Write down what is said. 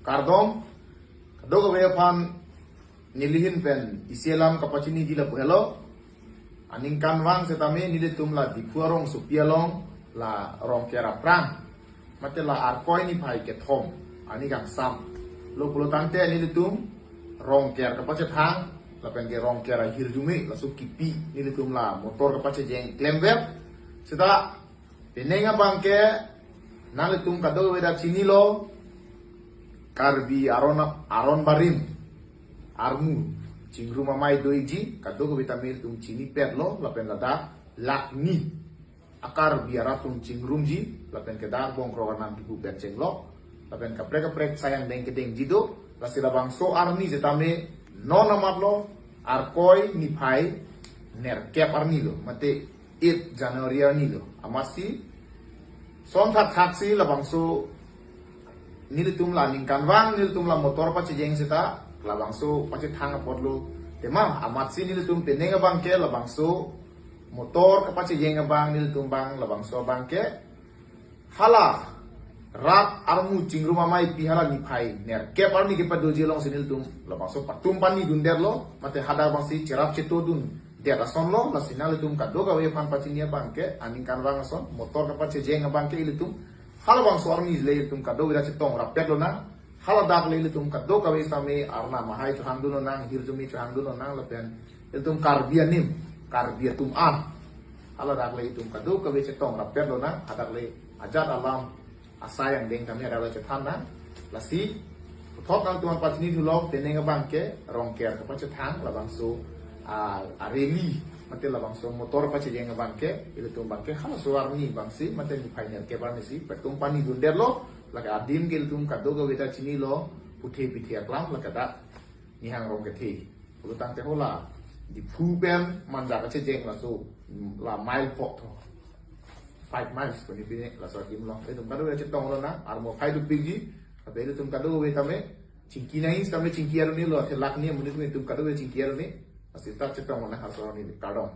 kardom kadoga wepan nilihin pen isielam kapacini jila buhelo aning kanwang setame nilitum la dipuarong supialong la rong kera prang mate la arkoi ni pai ke thom ani gang sam lo pulo tante nilitum rong ker kapace thang la pen ke rong kera hirjumi la su kipi nilitum la motor kapace jeng klember seta penenga bangke nalitum kadoga weda chinilo karbi aron barim armu cingru mamai doiji kadogo vitamil tum cini perlo lapen lada lakni akar biaratum cingrum ji lapen kedar bong kroganam kibu benceng lo lapen kaprek sayang deng kedeng jido lasila bangso arni zetame non amat lo arkoi ni pai ner kep arni lo mate 8 Januari arni lo amasi son taksi la bangso nilitum la ningkanwang nilitum la motor pa cijeng sita la bangso pa thang podlo tema amat si nilitum penenga bangke la bangso motor pa cijeng bang nilitum bang la bangso bangke hala rat armu cingru mamai pihala ni phai ner ke parni ke pa doji long sinilitum la bangso patum pani dunder lo mate hada bangsi cerap ceto dun dia rason lo la sinalitum kadoga we pan pacinia bangke aningkanwang son motor pa cijeng bangke ilitum hal bang suarni le tum kado wira citong rapet lo na hal dak le tum kado kawe same arna mahai chuhang duno nang hirjumi chuhang duno nang lepen tum karbianim karbiatum an hal dak le tum kado kawe citong rapet lo na adak le ajat alam asayang deng kami ada le cetana lasi thok nang tuan patni dhulok tenenga bangke rongker ka pacethang la bangso areli mate la bangso motor pa cijeng bangke ile tum bangke hala suarni bangsi mate ni final ke barni si petum pani dunder lo laga adim gel tum kadoga weta chini lo puthe pithe aklam laga da ni hang rong ke thi ulutang te hola di phuben manja ka cijeng la so la mile pok tho 5 miles ko ni bine la so dim lo e tum kadoga chetong lo na armo phai du bigi abe ile tum kadoga weta me chingki nai samne chingki aruni lo the lakni muni tum kadoga chingki aruni asita chetong na hasoni kadong